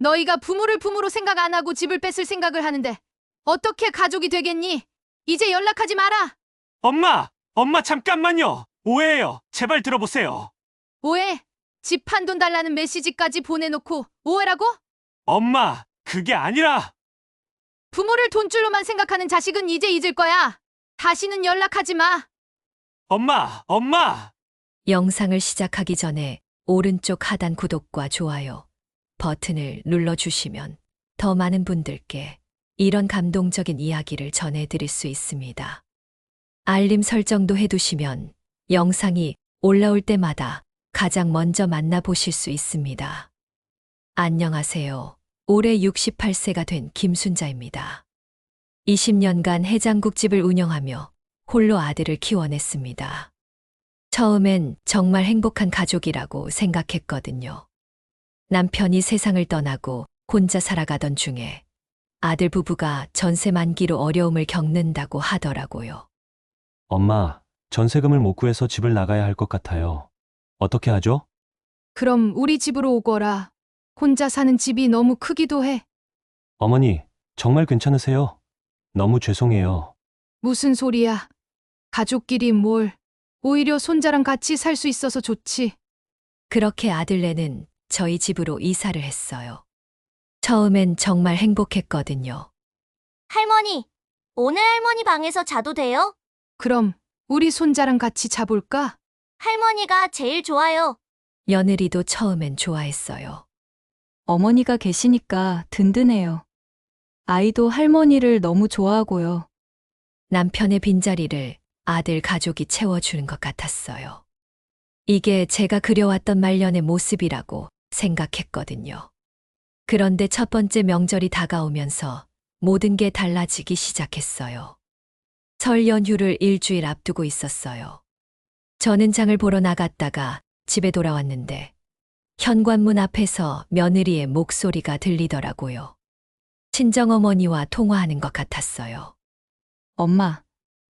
너희가 부모를 부모로 생각 안 하고 집을 뺏을 생각을 하는데 어떻게 가족이 되겠니? 이제 연락하지 마라. 엄마 잠깐만요. 오해예요. 제발 들어보세요. 오해? 집 한 돈 달라는 메시지까지 보내놓고 오해라고? 엄마, 그게 아니라. 부모를 돈줄로만 생각하는 자식은 이제 잊을 거야. 다시는 연락하지 마. 엄마. 영상을 시작하기 전에 오른쪽 하단 구독과 좋아요 버튼을 눌러주시면 더 많은 분들께 이런 감동적인 이야기를 전해드릴 수 있습니다. 알림 설정도 해두시면 영상이 올라올 때마다 가장 먼저 만나보실 수 있습니다. 안녕하세요. 올해 68세가 된 김순자입니다. 20년간 해장국집을 운영하며 홀로 아들을 키워냈습니다. 처음엔 정말 행복한 가족이라고 생각했거든요. 남편이 세상을 떠나고 혼자 살아가던 중에 아들 부부가 전세 만기로 어려움을 겪는다고 하더라고요. 엄마, 전세금을 못 구해서 집을 나가야 할 것 같아요. 어떻게 하죠? 그럼 우리 집으로 오거라. 혼자 사는 집이 너무 크기도 해. 어머니, 정말 괜찮으세요? 너무 죄송해요. 무슨 소리야. 가족끼리 뭘. 오히려 손자랑 같이 살 수 있어서 좋지. 그렇게 아들네는 저희 집으로 이사를 했어요. 처음엔 정말 행복했거든요. 할머니, 오늘 할머니 방에서 자도 돼요? 그럼 우리 손자랑 같이 자볼까? 할머니가 제일 좋아요. 며느리도 처음엔 좋아했어요. 어머니가 계시니까 든든해요. 아이도 할머니를 너무 좋아하고요. 남편의 빈자리를 아들 가족이 채워주는 것 같았어요. 이게 제가 그려왔던 말년의 모습이라고 생각했거든요. 그런데 첫 번째 명절이 다가오면서 모든 게 달라지기 시작했어요. 설 연휴를 일주일 앞두고 있었어요. 저는 장을 보러 나갔다가 집에 돌아왔는데 현관문 앞에서 며느리의 목소리가 들리더라고요. 친정어머니와 통화하는 것 같았어요. 엄마,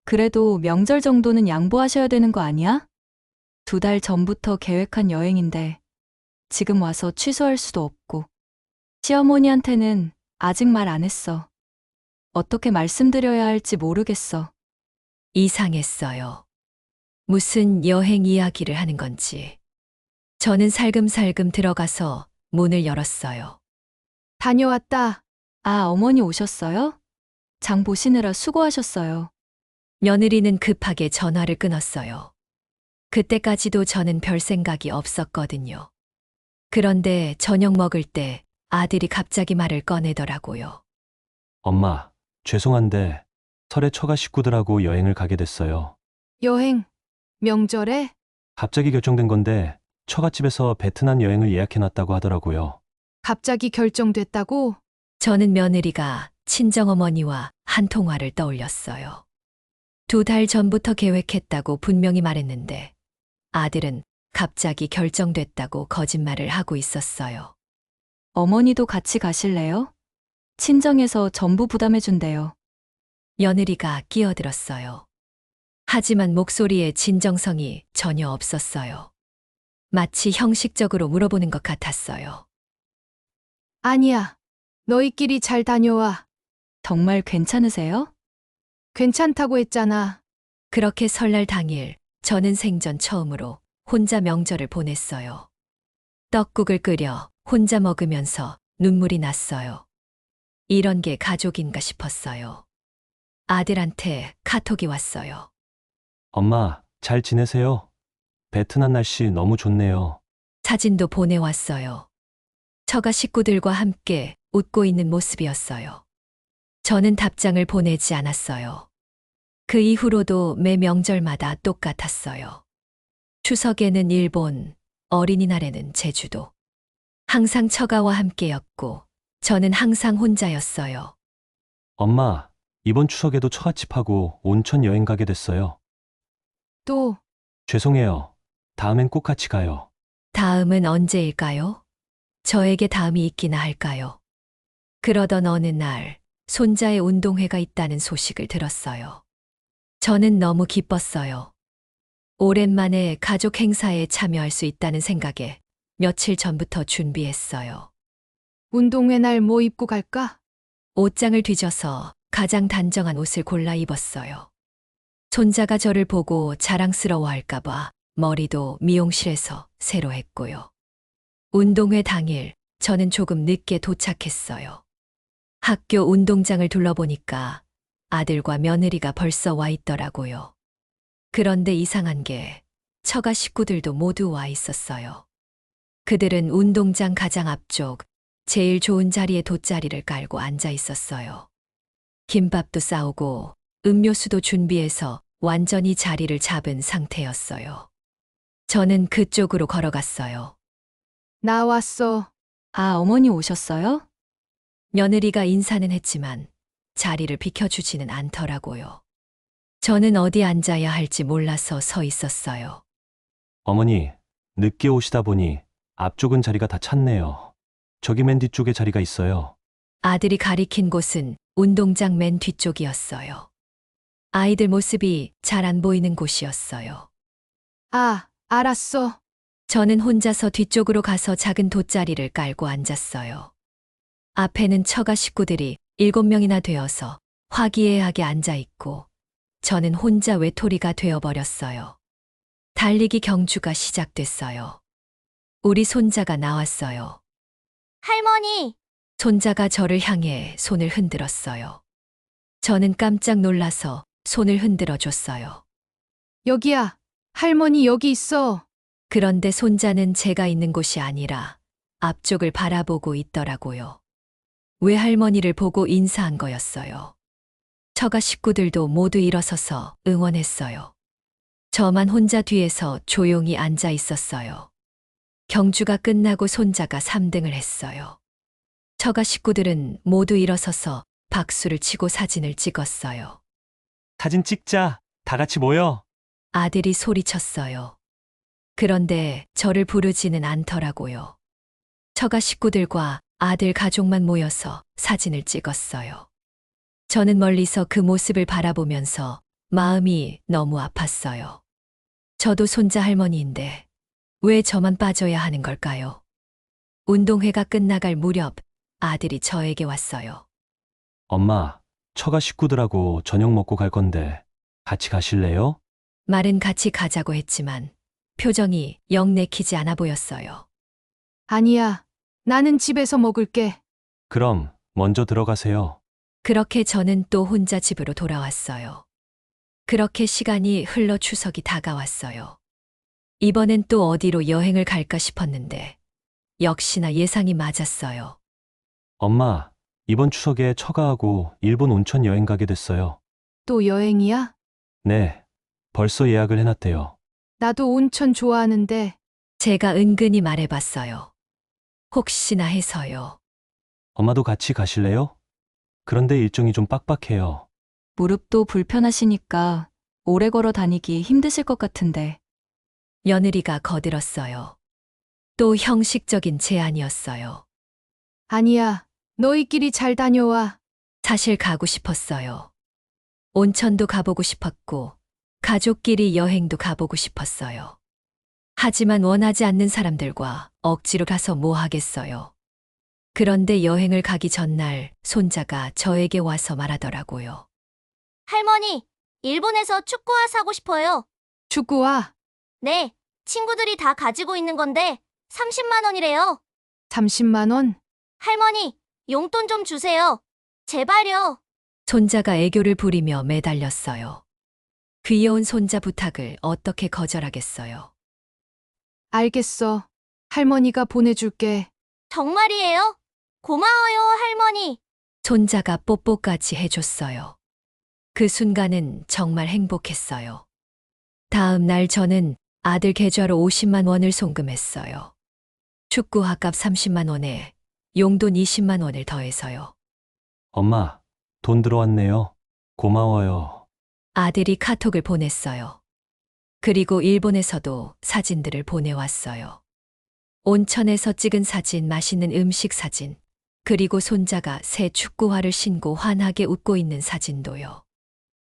그래도 명절 정도는 양보하셔야 되는 거 아니야? 2달 전부터 계획한 여행인데 지금 와서 취소할 수도 없고 시어머니한테는 아직 말 안 했어. 어떻게 말씀드려야 할지 모르겠어. 이상했어요. 무슨 여행 이야기를 하는 건지. 저는 살금살금 들어가서 문을 열었어요. 다녀왔다. 아, 어머니 오셨어요? 장 보시느라 수고하셨어요. 며느리는 급하게 전화를 끊었어요. 그때까지도 저는 별 생각이 없었거든요. 그런데 저녁 먹을 때 아들이 갑자기 말을 꺼내더라고요. 엄마, 죄송한데 설에 처가 식구들하고 여행을 가게 됐어요. 여행. 명절에? 갑자기 결정된 건데 처갓집에서 베트남 여행을 예약해놨다고 하더라고요. 갑자기 결정됐다고? 저는 며느리가 친정어머니와 한 통화를 떠올렸어요. 2달 전부터 계획했다고 분명히 말했는데 아들은 갑자기 결정됐다고 거짓말을 하고 있었어요. 어머니도 같이 가실래요? 친정에서 전부 부담해준대요. 며느리가 끼어들었어요. 하지만 목소리에 진정성이 전혀 없었어요. 마치 형식적으로 물어보는 것 같았어요. 아니야. 너희끼리 잘 다녀와. 정말 괜찮으세요? 괜찮다고 했잖아. 그렇게 설날 당일 저는 생전 처음으로 혼자 명절을 보냈어요. 떡국을 끓여 혼자 먹으면서 눈물이 났어요. 이런 게 가족인가 싶었어요. 아들한테 카톡이 왔어요. 엄마, 잘 지내세요? 베트남 날씨 너무 좋네요. 사진도 보내왔어요. 처가 식구들과 함께 웃고 있는 모습이었어요. 저는 답장을 보내지 않았어요. 그 이후로도 매 명절마다 똑같았어요. 추석에는 일본, 어린이날에는 제주도. 항상 처가와 함께였고 저는 항상 혼자였어요. 엄마, 이번 추석에도 처갓집하고 온천 여행 가게 됐어요. 또, 죄송해요. 다음엔 꼭 같이 가요. 다음은 언제일까요? 저에게 다음이 있기나 할까요? 그러던 어느 날 손자의 운동회가 있다는 소식을 들었어요. 저는 너무 기뻤어요. 오랜만에 가족 행사에 참여할 수 있다는 생각에 며칠 전부터 준비했어요. 운동회 날 뭐 입고 갈까? 옷장을 뒤져서 가장 단정한 옷을 골라 입었어요. 손자가 저를 보고 자랑스러워할까봐 머리도 미용실에서 새로 했고요. 운동회 당일 저는 조금 늦게 도착했어요. 학교 운동장을 둘러보니까 아들과 며느리가 벌써 와 있더라고요. 그런데 이상한 게 처가 식구들도 모두 와 있었어요. 그들은 운동장 가장 앞쪽 제일 좋은 자리에 돗자리를 깔고 앉아 있었어요. 김밥도 싸오고 음료수도 준비해서 완전히 자리를 잡은 상태였어요. 저는 그쪽으로 걸어갔어요. 나 왔어. 아, 어머니 오셨어요? 며느리가 인사는 했지만 자리를 비켜주지는 않더라고요. 저는 어디 앉아야 할지 몰라서 서 있었어요. 어머니, 늦게 오시다 보니 앞쪽은 자리가 다 찼네요. 저기 맨 뒤쪽에 자리가 있어요. 아들이 가리킨 곳은 운동장 맨 뒤쪽이었어요. 아이들 모습이 잘 안 보이는 곳이었어요. 아, 알았어. 저는 혼자서 뒤쪽으로 가서 작은 돗자리를 깔고 앉았어요. 앞에는 처가 식구들이 7명이나 되어서 화기애애하게 앉아 있고 저는 혼자 외톨이가 되어버렸어요. 달리기 경주가 시작됐어요. 우리 손자가 나왔어요. 할머니, 손자가 저를 향해 손을 흔들었어요. 저는 깜짝 놀라서 손을 흔들어 줬어요. 여기야. 할머니 여기 있어. 그런데 손자는 제가 있는 곳이 아니라 앞쪽을 바라보고 있더라고요. 외할머니를 보고 인사한 거였어요. 처가 식구들도 모두 일어서서 응원했어요. 저만 혼자 뒤에서 조용히 앉아 있었어요. 경주가 끝나고 손자가 3등을 했어요. 처가 식구들은 모두 일어서서 박수를 치고 사진을 찍었어요. 사진 찍자. 다 같이 모여. 아들이 소리쳤어요. 그런데 저를 부르지는 않더라고요. 처가 식구들과 아들 가족만 모여서 사진을 찍었어요. 저는 멀리서 그 모습을 바라보면서 마음이 너무 아팠어요. 저도 손자 할머니인데 왜 저만 빠져야 하는 걸까요? 운동회가 끝나갈 무렵 아들이 저에게 왔어요. 엄마, 처가 식구들하고 저녁 먹고 갈 건데 같이 가실래요? 말은 같이 가자고 했지만 표정이 영 내키지 않아 보였어요. 아니야. 나는 집에서 먹을게. 그럼 먼저 들어가세요. 그렇게 저는 또 혼자 집으로 돌아왔어요. 그렇게 시간이 흘러 추석이 다가왔어요. 이번엔 또 어디로 여행을 갈까 싶었는데 역시나 예상이 맞았어요. 엄마, 이번 추석에 처가하고 일본 온천 여행 가게 됐어요. 또 여행이야? 네, 벌써 예약을 해놨대요. 나도 온천 좋아하는데. 제가 은근히 말해봤어요. 혹시나 해서요. 엄마도 같이 가실래요? 그런데 일정이 좀 빡빡해요. 무릎도 불편하시니까 오래 걸어 다니기 힘드실 것 같은데. 며느리가 거들었어요. 또 형식적인 제안이었어요. 아니야. 너희끼리 잘 다녀와. 사실 가고 싶었어요. 온천도 가보고 싶었고, 가족끼리 여행도 가보고 싶었어요. 하지만 원하지 않는 사람들과 억지로 가서 뭐 하겠어요. 그런데 여행을 가기 전날 손자가 저에게 와서 말하더라고요. 할머니, 일본에서 축구화 사고 싶어요. 축구화 네, 친구들이 다 가지고 있는 건데 30만 원이래요. 30만 원? 할머니, 용돈 좀 주세요. 제발요. 손자가 애교를 부리며 매달렸어요. 귀여운 손자 부탁을 어떻게 거절하겠어요. 알겠어. 할머니가 보내줄게. 정말이에요? 고마워요, 할머니. 손자가 뽀뽀까지 해줬어요. 그 순간은 정말 행복했어요. 다음 날 저는 아들 계좌로 50만 원을 송금했어요. 축구화값 30만 원에 용돈 20만 원을 더해서요. 엄마, 돈 들어왔네요. 고마워요. 아들이 카톡을 보냈어요. 그리고 일본에서도 사진들을 보내왔어요. 온천에서 찍은 사진, 맛있는 음식 사진, 그리고 손자가 새 축구화를 신고 환하게 웃고 있는 사진도요.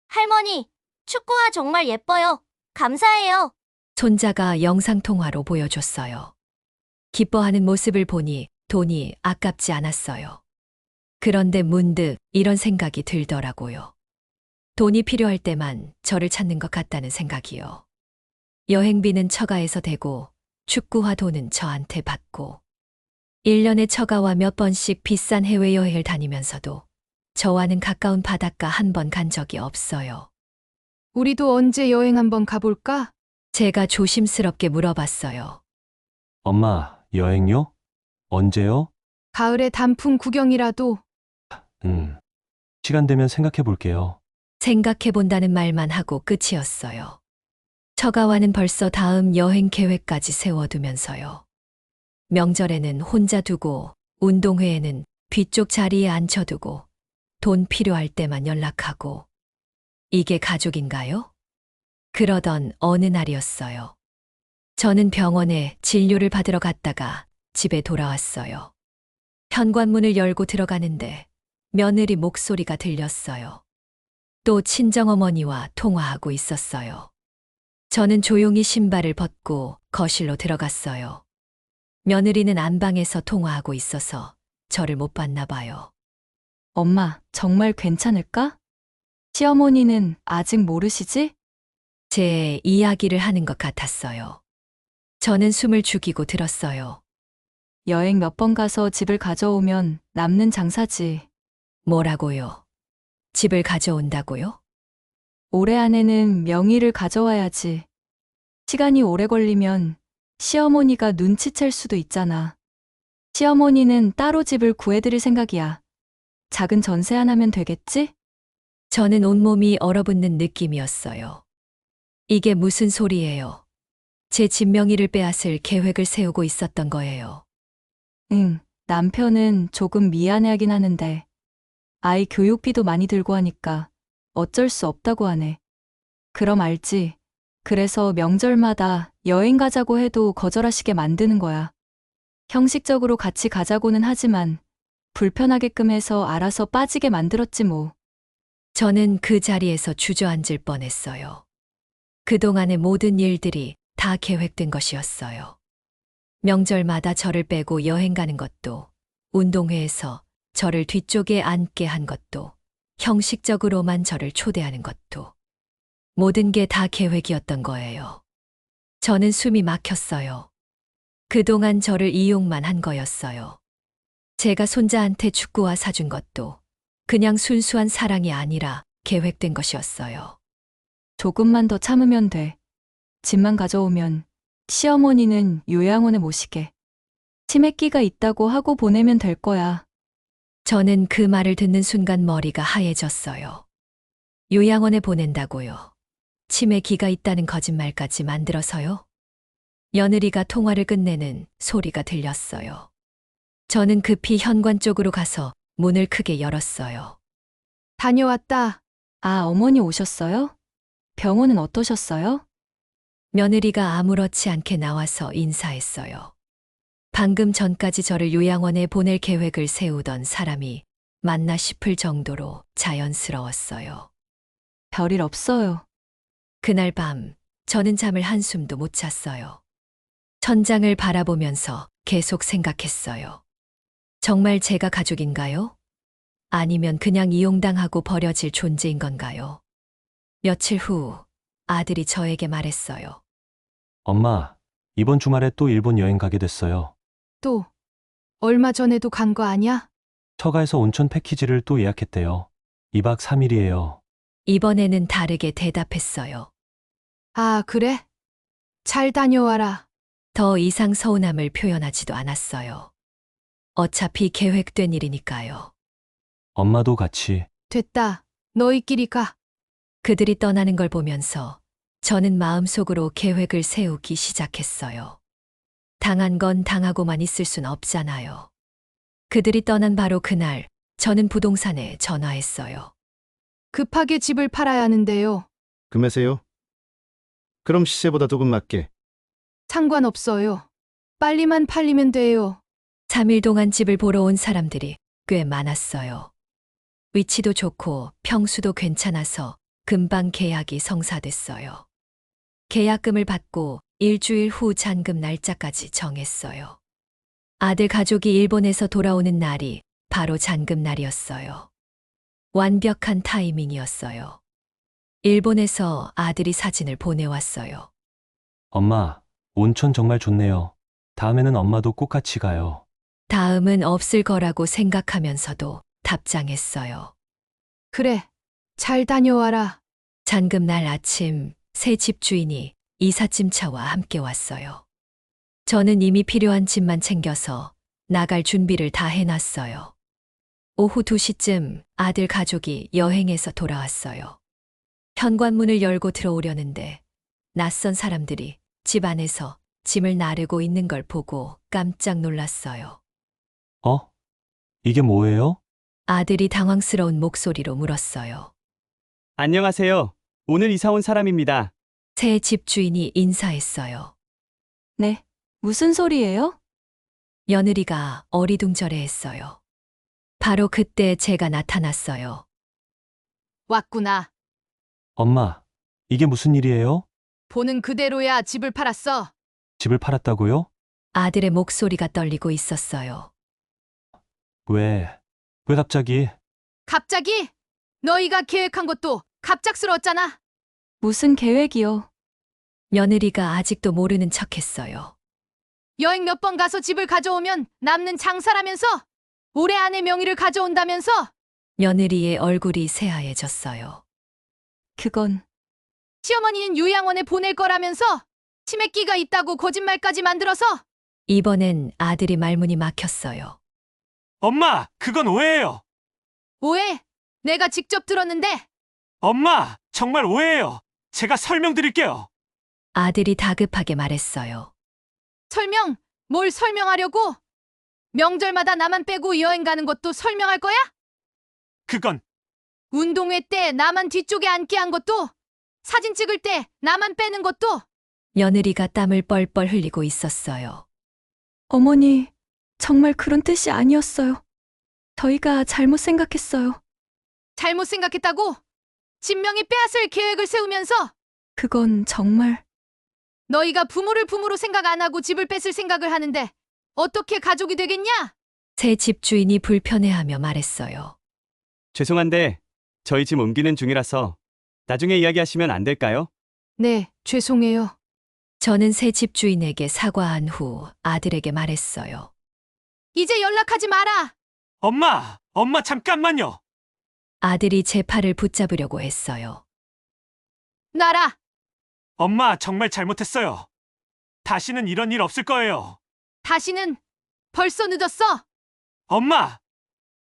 할머니, 축구화 정말 예뻐요. 감사해요. 손자가 영상통화로 보여줬어요. 기뻐하는 모습을 보니 돈이 아깝지 않았어요. 그런데 문득 이런 생각이 들더라고요. 돈이 필요할 때만 저를 찾는 것 같다는 생각이요. 여행비는 처가에서 대고 축구화 돈은 저한테 받고 1년에 처가와 몇 번씩 비싼 해외여행을 다니면서도 저와는 가까운 바닷가 한 번 간 적이 없어요. 우리도 언제 여행 한번 가볼까? 제가 조심스럽게 물어봤어요. 엄마, 여행요? 언제요? 가을에 단풍 구경이라도. 시간 되면 생각해 볼게요. 생각해 본다는 말만 하고 끝이었어요. 처가와는 벌써 다음 여행 계획까지 세워두면서요. 명절에는 혼자 두고, 운동회에는 뒤쪽 자리에 앉혀두고, 돈 필요할 때만 연락하고. 이게 가족인가요? 그러던 어느 날이었어요. 저는 병원에 진료를 받으러 갔다가 집에 돌아왔어요. 현관문을 열고 들어가는데 며느리 목소리가 들렸어요. 또 친정어머니와 통화하고 있었어요. 저는 조용히 신발을 벗고 거실로 들어갔어요. 며느리는 안방에서 통화하고 있어서 저를 못 봤나 봐요. 엄마, 정말 괜찮을까? 시어머니는 아직 모르시지? 제 이야기를 하는 것 같았어요. 저는 숨을 죽이고 들었어요. 여행 몇 번 가서 집을 가져오면 남는 장사지. 뭐라고요? 집을 가져온다고요? 올해 안에는 명의를 가져와야지. 시간이 오래 걸리면 시어머니가 눈치챌 수도 있잖아. 시어머니는 따로 집을 구해드릴 생각이야. 작은 전세 하나면 되겠지? 저는 온몸이 얼어붙는 느낌이었어요. 이게 무슨 소리예요? 제 집 명의를 빼앗을 계획을 세우고 있었던 거예요. 응, 남편은 조금 미안해하긴 하는데 아이 교육비도 많이 들고 하니까 어쩔 수 없다고 하네. 그럼 알지. 그래서 명절마다 여행 가자고 해도 거절하시게 만드는 거야. 형식적으로 같이 가자고는 하지만 불편하게끔 해서 알아서 빠지게 만들었지 뭐. 저는 그 자리에서 주저앉을 뻔했어요. 그동안의 모든 일들이 다 계획된 것이었어요. 명절마다 저를 빼고 여행 가는 것도, 운동회에서 저를 뒤쪽에 앉게 한 것도, 형식적으로만 저를 초대하는 것도, 모든 게 다 계획이었던 거예요. 저는 숨이 막혔어요. 그동안 저를 이용만 한 거였어요. 제가 손자한테 축구화 사준 것도 그냥 순수한 사랑이 아니라 계획된 것이었어요. 조금만 더 참으면 돼. 집만 가져오면 시어머니는 요양원에 모시게. 치매기가 있다고 하고 보내면 될 거야. 저는 그 말을 듣는 순간 머리가 하얘졌어요. 요양원에 보낸다고요. 치매기가 있다는 거짓말까지 만들어서요? 며느리가 통화를 끝내는 소리가 들렸어요. 저는 급히 현관 쪽으로 가서 문을 크게 열었어요. 다녀왔다. 아, 어머니 오셨어요? 병원은 어떠셨어요? 며느리가 아무렇지 않게 나와서 인사했어요. 방금 전까지 저를 요양원에 보낼 계획을 세우던 사람이 맞나 싶을 정도로 자연스러웠어요. 별일 없어요. 그날 밤 저는 잠을 한숨도 못 잤어요. 천장을 바라보면서 계속 생각했어요. 정말 제가 가족인가요? 아니면 그냥 이용당하고 버려질 존재인 건가요? 며칠 후 아들이 저에게 말했어요. 엄마, 이번 주말에 또 일본 여행 가게 됐어요. 또 얼마 전에도 간 거 아냐? 처가에서 온천 패키지를 또 예약했대요. 2박 3일이에요. 이번에는 다르게 대답했어요. 아, 그래? 잘 다녀와라. 더 이상 서운함을 표현하지도 않았어요. 어차피 계획된 일이니까요. 엄마도 같이. 됐다. 너희끼리 가. 그들이 떠나는 걸 보면서 저는 마음속으로 계획을 세우기 시작했어요. 당한 건 당하고만 있을 순 없잖아요. 그들이 떠난 바로 그날 저는 부동산에 전화했어요. 급하게 집을 팔아야 하는데요. 금매세요? 그럼 시세보다 조금 낮게. 상관없어요. 빨리만 팔리면 돼요. 3일 동안 집을 보러 온 사람들이 꽤 많았어요. 위치도 좋고 평수도 괜찮아서 금방 계약이 성사됐어요. 계약금을 받고 일주일 후 잔금 날짜까지 정했어요. 아들 가족이 일본에서 돌아오는 날이 바로 잔금날이었어요. 완벽한 타이밍이었어요. 일본에서 아들이 사진을 보내왔어요. 엄마, 온천 정말 좋네요. 다음에는 엄마도 꼭 같이 가요. 다음은 없을 거라고 생각하면서도 답장했어요. 그래, 잘 다녀와라. 잔금날 아침 새 집주인이 이삿짐차와 함께 왔어요. 저는 이미 필요한 짐만 챙겨서 나갈 준비를 다 해놨어요. 오후 2시쯤 아들 가족이 여행에서 돌아왔어요. 현관문을 열고 들어오려는데 낯선 사람들이 집 안에서 짐을 나르고 있는 걸 보고 깜짝 놀랐어요. 어? 이게 뭐예요? 아들이 당황스러운 목소리로 물었어요. 안녕하세요. 오늘 이사 온 사람입니다. 새 집주인이 인사했어요. 네, 무슨 소리예요? 며느리가 어리둥절해 했어요. 바로 그때 제가 나타났어요. 왔구나. 엄마, 이게 무슨 일이에요? 보는 그대로야 집을 팔았어. 집을 팔았다고요? 아들의 목소리가 떨리고 있었어요. 왜 갑자기? 갑자기? 너희가 계획한 것도 갑작스러웠잖아. 무슨 계획이요? 며느리가 아직도 모르는 척 했어요. 여행 몇 번 가서 집을 가져오면 남는 장사라면서? 올해 안에 명의를 가져온다면서? 며느리의 얼굴이 새하얘졌어요. 그건 시어머니는 요양원에 보낼 거라면서? 치매기가 있다고 거짓말까지 만들어서? 이번엔 아들이 말문이 막혔어요. 엄마, 그건 오해예요. 오해? 내가 직접 들었는데 엄마, 정말 오해예요. 제가 설명드릴게요. 아들이 다급하게 말했어요. 설명? 뭘 설명하려고? 명절마다 나만 빼고 여행 가는 것도 설명할 거야? 그건 운동회 때 나만 뒤쪽에 앉게 한 것도? 사진 찍을 때 나만 빼는 것도? 며느리가 땀을 뻘뻘 흘리고 있었어요. 어머니, 정말 그런 뜻이 아니었어요. 저희가 잘못 생각했어요. 잘못 생각했다고? 진명이 빼앗을 계획을 세우면서 그건 정말 너희가 부모를 부모로 생각 안 하고 집을 뺏을 생각을 하는데 어떻게 가족이 되겠냐? 새 집주인이 불편해하며 말했어요. 죄송한데 저희 집 옮기는 중이라서 나중에 이야기하시면 안 될까요? 네, 죄송해요. 저는 새 집주인에게 사과한 후 아들에게 말했어요. 이제 연락하지 마라. 엄마 잠깐만요. 아들이 제 팔을 붙잡으려고 했어요. 놔라. 엄마 정말 잘못했어요. 다시는 이런 일 없을 거예요. 다시는 벌써 늦었어. 엄마,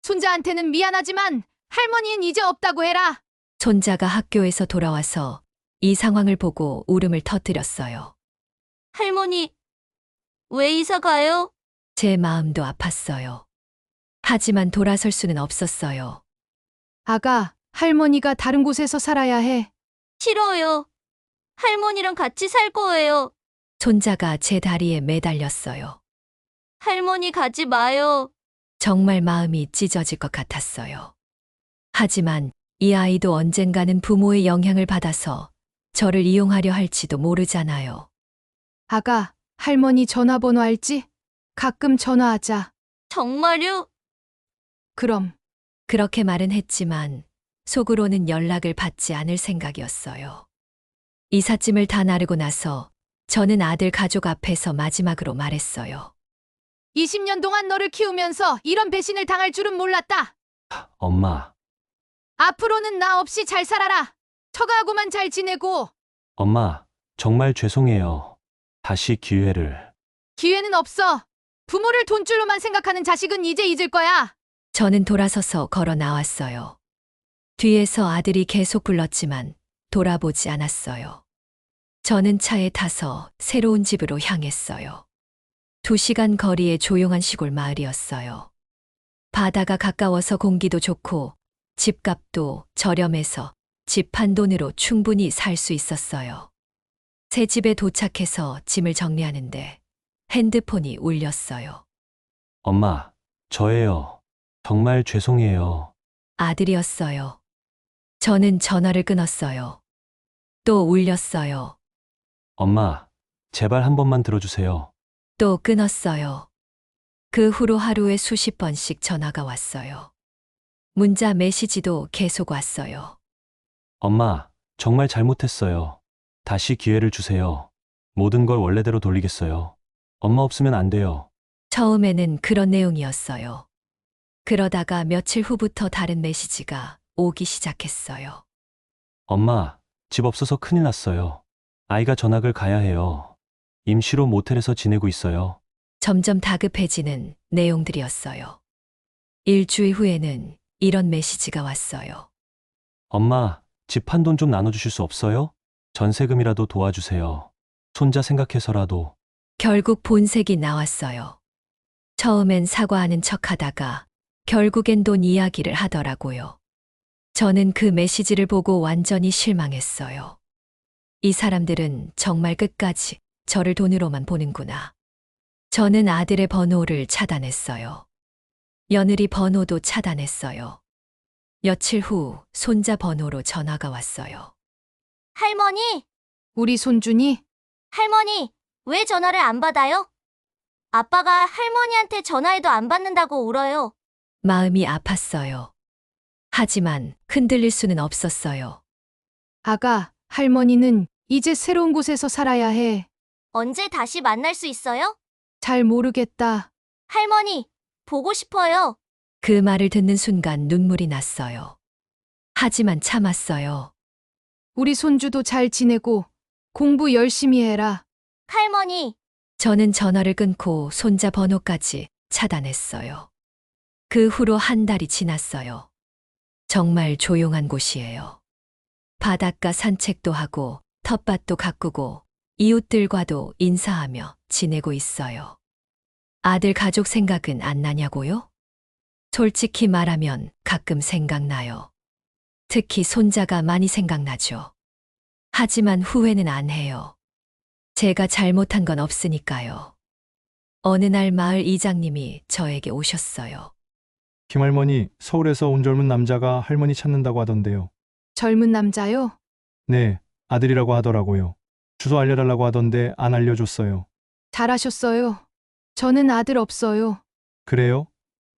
손자한테는 미안하지만 할머니는 이제 없다고 해라. 손자가 학교에서 돌아와서 이 상황을 보고 울음을 터뜨렸어요. 할머니, 왜 이사 가요? 제 마음도 아팠어요. 하지만 돌아설 수는 없었어요. 아가, 할머니가 다른 곳에서 살아야 해. 싫어요. 할머니랑 같이 살 거예요. 손자가 제 다리에 매달렸어요. 할머니 가지 마요. 정말 마음이 찢어질 것 같았어요. 하지만 이 아이도 언젠가는 부모의 영향을 받아서 저를 이용하려 할지도 모르잖아요. 아가, 할머니 전화번호 알지? 가끔 전화하자. 정말요? 그럼. 그렇게 말은 했지만 속으로는 연락을 받지 않을 생각이었어요. 이삿짐을 다 나르고 나서 저는 아들 가족 앞에서 마지막으로 말했어요. 20년 동안 너를 키우면서 이런 배신을 당할 줄은 몰랐다. 엄마, 앞으로는 나 없이 잘 살아라. 처가하고만 잘 지내고. 엄마, 정말 죄송해요. 다시 기회를. 기회는 없어. 부모를 돈줄로만 생각하는 자식은 이제 잊을 거야. 저는 돌아서서 걸어 나왔어요. 뒤에서 아들이 계속 불렀지만 돌아보지 않았어요. 저는 차에 타서 새로운 집으로 향했어요. 2시간 거리의 조용한 시골 마을이었어요. 바다가 가까워서 공기도 좋고 집값도 저렴해서 집 한 돈으로 충분히 살 수 있었어요. 새 집에 도착해서 짐을 정리하는데 핸드폰이 울렸어요. 엄마, 저예요. 정말 죄송해요. 아들이었어요. 저는 전화를 끊었어요. 또 울렸어요. 엄마, 제발 한 번만 들어주세요. 또 끊었어요. 그 후로 하루에 수십 번씩 전화가 왔어요. 문자 메시지도 계속 왔어요. 엄마, 정말 잘못했어요. 다시 기회를 주세요. 모든 걸 원래대로 돌리겠어요. 엄마 없으면 안 돼요. 처음에는 그런 내용이었어요. 그러다가 며칠 후부터 다른 메시지가 오기 시작했어요. 엄마, 집 없어서 큰일 났어요. 아이가 전학을 가야 해요. 임시로 모텔에서 지내고 있어요. 점점 다급해지는 내용들이었어요. 일주일 후에는 이런 메시지가 왔어요. 엄마, 집 판 돈 좀 나눠주실 수 없어요? 전세금이라도 도와주세요. 손자 생각해서라도. 결국 본색이 나왔어요. 처음엔 사과하는 척 하다가 결국엔 돈 이야기를 하더라고요. 저는 그 메시지를 보고 완전히 실망했어요. 이 사람들은 정말 끝까지 저를 돈으로만 보는구나. 저는 아들의 번호를 차단했어요. 며느리 번호도 차단했어요. 며칠 후 손자 번호로 전화가 왔어요. 할머니, 우리 손준이 할머니, 왜 전화를 안 받아요? 아빠가 할머니한테 전화해도 안 받는다고 울어요. 마음이 아팠어요. 하지만 흔들릴 수는 없었어요. 아가, 할머니는 이제 새로운 곳에서 살아야 해. 언제 다시 만날 수 있어요? 잘 모르겠다. 할머니, 보고 싶어요. 그 말을 듣는 순간 눈물이 났어요. 하지만 참았어요. 우리 손주도 잘 지내고 공부 열심히 해라. 할머니, 저는 전화를 끊고 손자 번호까지 차단했어요. 그 후로 한 달이 지났어요. 정말 조용한 곳이에요. 바닷가 산책도 하고 텃밭도 가꾸고 이웃들과도 인사하며 지내고 있어요. 아들 가족 생각은 안 나냐고요? 솔직히 말하면 가끔 생각나요. 특히 손자가 많이 생각나죠. 하지만 후회는 안 해요. 제가 잘못한 건 없으니까요. 어느 날 마을 이장님이 저에게 오셨어요. 김할머니, 서울에서 온 젊은 남자가 할머니 찾는다고 하던데요. 젊은 남자요? 네, 아들이라고 하더라고요. 주소 알려달라고 하던데 안 알려줬어요. 잘하셨어요. 저는 아들 없어요. 그래요?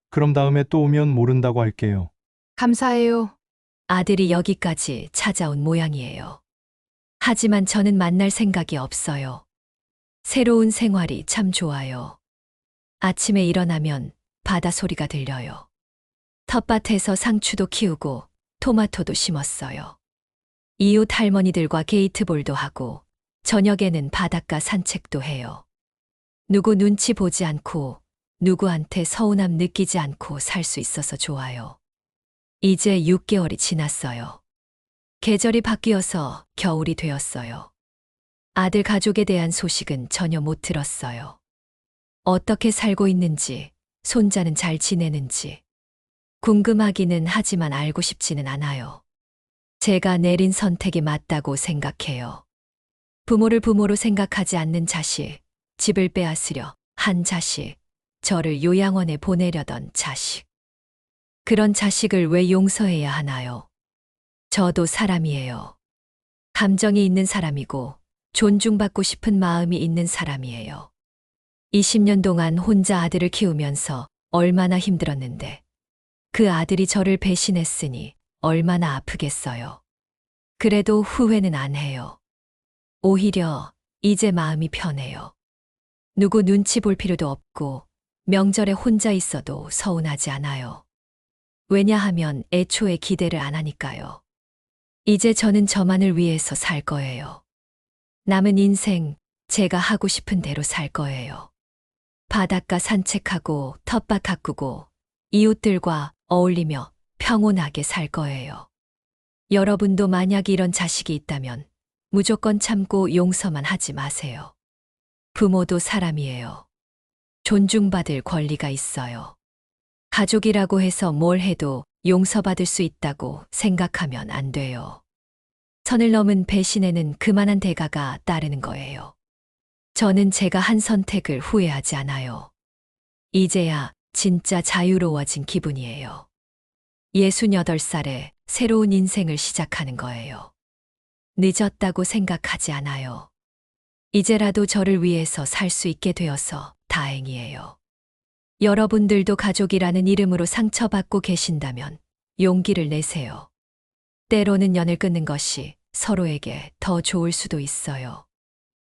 그럼 다음에 또 오면 모른다고 할게요. 감사해요. 아들이 여기까지 찾아온 모양이에요. 하지만 저는 만날 생각이 없어요. 새로운 생활이 참 좋아요. 아침에 일어나면 바다 소리가 들려요. 텃밭에서 상추도 키우고 토마토도 심었어요. 이웃 할머니들과 게이트볼도 하고 저녁에는 바닷가 산책도 해요. 누구 눈치 보지 않고 누구한테 서운함 느끼지 않고 살 수 있어서 좋아요. 이제 6개월이 지났어요. 계절이 바뀌어서 겨울이 되었어요. 아들 가족에 대한 소식은 전혀 못 들었어요. 어떻게 살고 있는지, 손자는 잘 지내는지. 궁금하기는 하지만 알고 싶지는 않아요. 제가 내린 선택이 맞다고 생각해요. 부모를 부모로 생각하지 않는 자식, 집을 빼앗으려 한 자식, 저를 요양원에 보내려던 자식. 그런 자식을 왜 용서해야 하나요? 저도 사람이에요. 감정이 있는 사람이고 존중받고 싶은 마음이 있는 사람이에요. 20년 동안 혼자 아들을 키우면서 얼마나 힘들었는데 그 아들이 저를 배신했으니 얼마나 아프겠어요. 그래도 후회는 안 해요. 오히려 이제 마음이 편해요. 누구 눈치 볼 필요도 없고 명절에 혼자 있어도 서운하지 않아요. 왜냐하면 애초에 기대를 안 하니까요. 이제 저는 저만을 위해서 살 거예요. 남은 인생 제가 하고 싶은 대로 살 거예요. 바닷가 산책하고 텃밭 가꾸고 이웃들과 어울리며 평온하게 살 거예요. 여러분도 만약 이런 자식이 있다면 무조건 참고 용서만 하지 마세요. 부모도 사람이에요. 존중받을 권리가 있어요. 가족이라고 해서 뭘 해도 용서받을 수 있다고 생각하면 안 돼요. 선을 넘은 배신에는 그만한 대가가 따르는 거예요. 저는 제가 한 선택을 후회하지 않아요. 이제야 진짜 자유로워진 기분이에요. 68살에 새로운 인생을 시작하는 거예요. 늦었다고 생각하지 않아요. 이제라도 저를 위해서 살 수 있게 되어서 다행이에요. 여러분들도 가족이라는 이름으로 상처받고 계신다면 용기를 내세요. 때로는 연을 끊는 것이 서로에게 더 좋을 수도 있어요.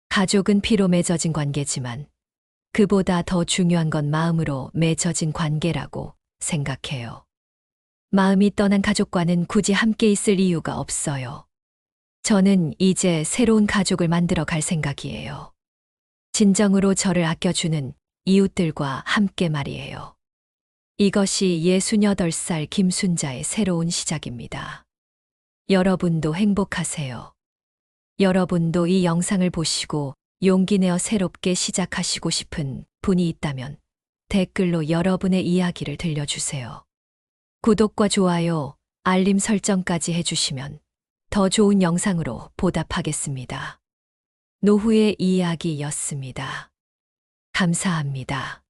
가족은 피로 맺어진 관계지만 그보다 더 중요한 건 마음으로 맺어진 관계라고 생각해요. 마음이 떠난 가족과는 굳이 함께 있을 이유가 없어요. 저는 이제 새로운 가족을 만들어 갈 생각이에요. 진정으로 저를 아껴주는 이웃들과 함께 말이에요. 이것이 68살 김순자의 새로운 시작입니다. 여러분도 행복하세요. 여러분도 이 영상을 보시고 용기 내어 새롭게 시작하시고 싶은 분이 있다면 댓글로 여러분의 이야기를 들려주세요. 구독과 좋아요, 알림 설정까지 해주시면 더 좋은 영상으로 보답하겠습니다. 노후의 이야기였습니다. 감사합니다.